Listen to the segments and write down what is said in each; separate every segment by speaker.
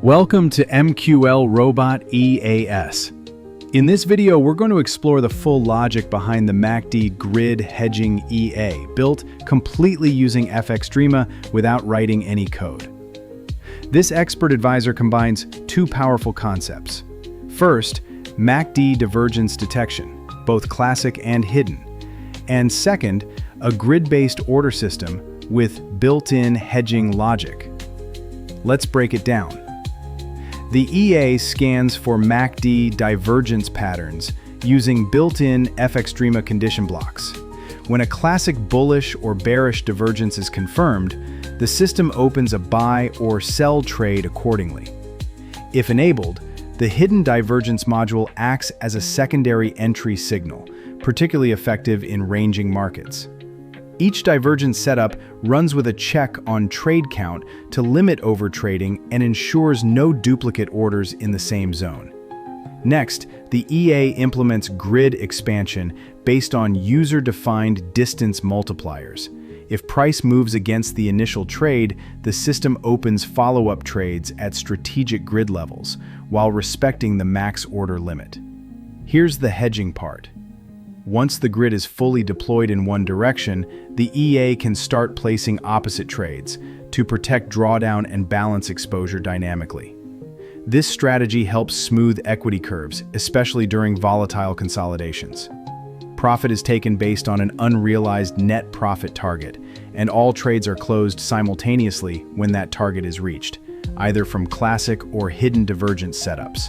Speaker 1: Welcome to MQL Robot EAS. In this video, we're going to explore the full logic behind the MACD Grid Hedging EA, built completely using FXDreema without writing any code. This expert advisor combines two powerful concepts. First, MACD divergence detection, both classic and hidden. And second, a grid-based order system with built-in hedging logic. Let's break it down. The EA scans for MACD divergence patterns using built-in FXDreema condition blocks. When a classic bullish or bearish divergence is confirmed, the system opens a buy or sell trade accordingly. If enabled, the hidden divergence module acts as a secondary entry signal, particularly effective in ranging markets. Each divergence setup runs with a check on trade count to limit overtrading and ensures no duplicate orders in the same zone. Next, the EA implements grid expansion based on user-defined distance multipliers. If price moves against the initial trade, the system opens follow-up trades at strategic grid levels while respecting the max order limit. Here's the hedging part. Once the grid is fully deployed in one direction, the EA can start placing opposite trades to protect drawdown and balance exposure dynamically. This strategy helps smooth equity curves, especially during volatile consolidations. Profit is taken based on an unrealized net profit target, and all trades are closed simultaneously when that target is reached, either from classic or hidden divergence setups.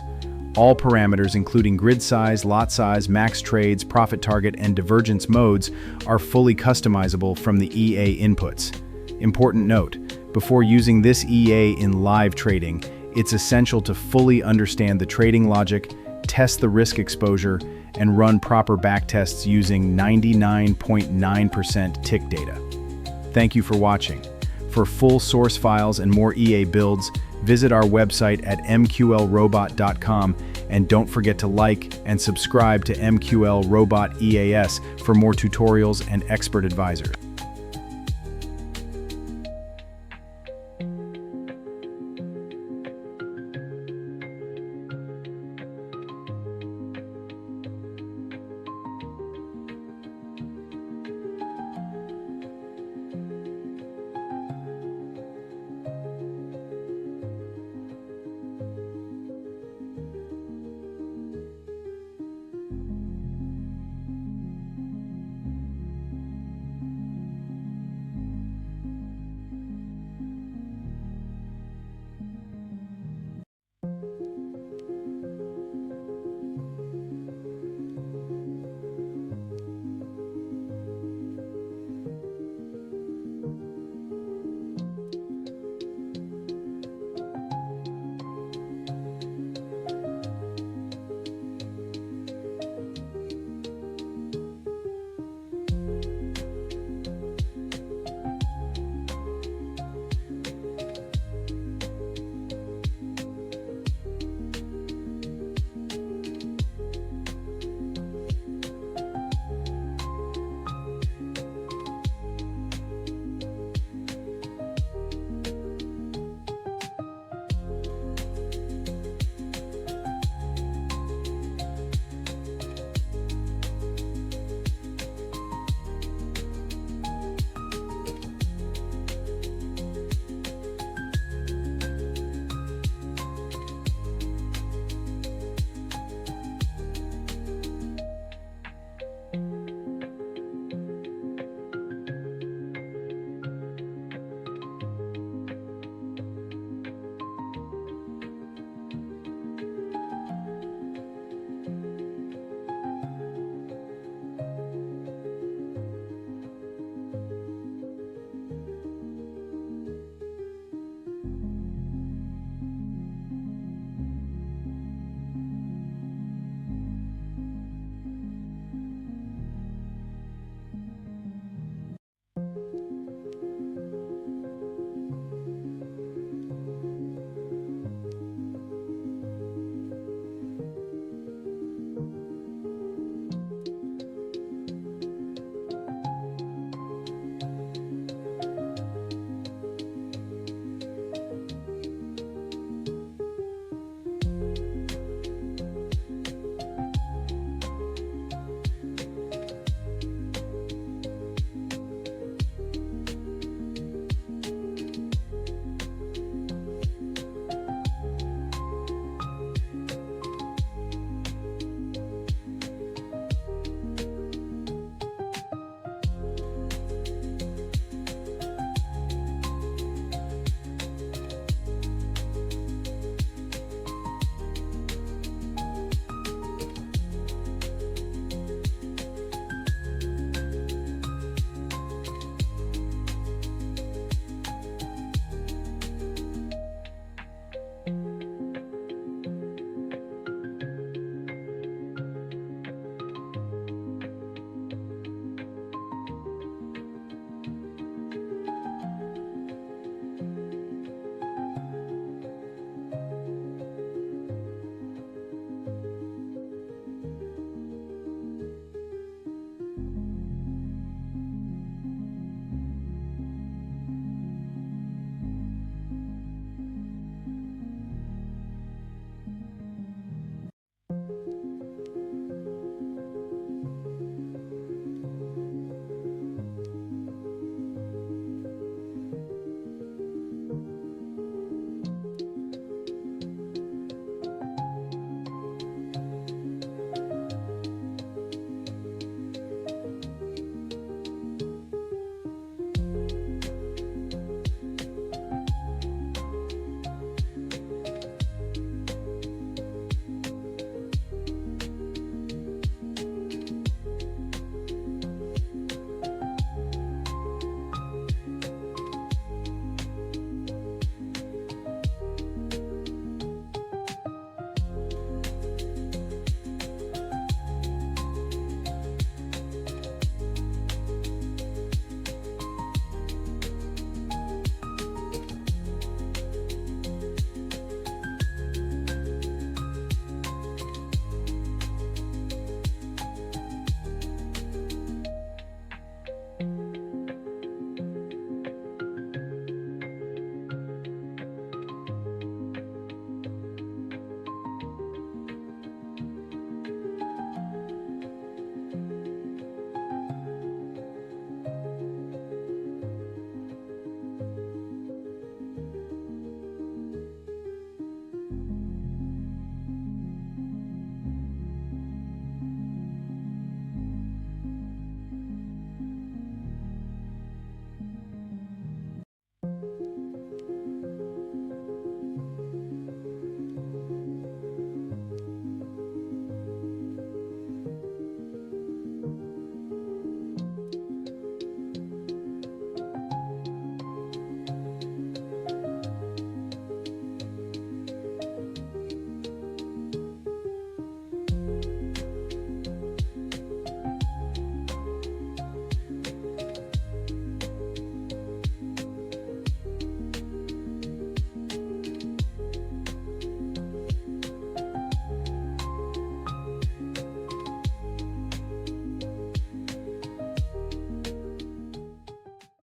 Speaker 1: All parameters, including grid size, lot size, max trades, profit target, and divergence modes, are fully customizable from the EA inputs. Important note, before using this EA in live trading, it's essential to fully understand the trading logic, test the risk exposure, and run proper backtests using 99.9% tick data. Thank you for watching. For full source files and more EA builds, visit our website at mqlrobot.com, and don't forget to like and subscribe to MQL Robot EAS for more tutorials and expert advisors.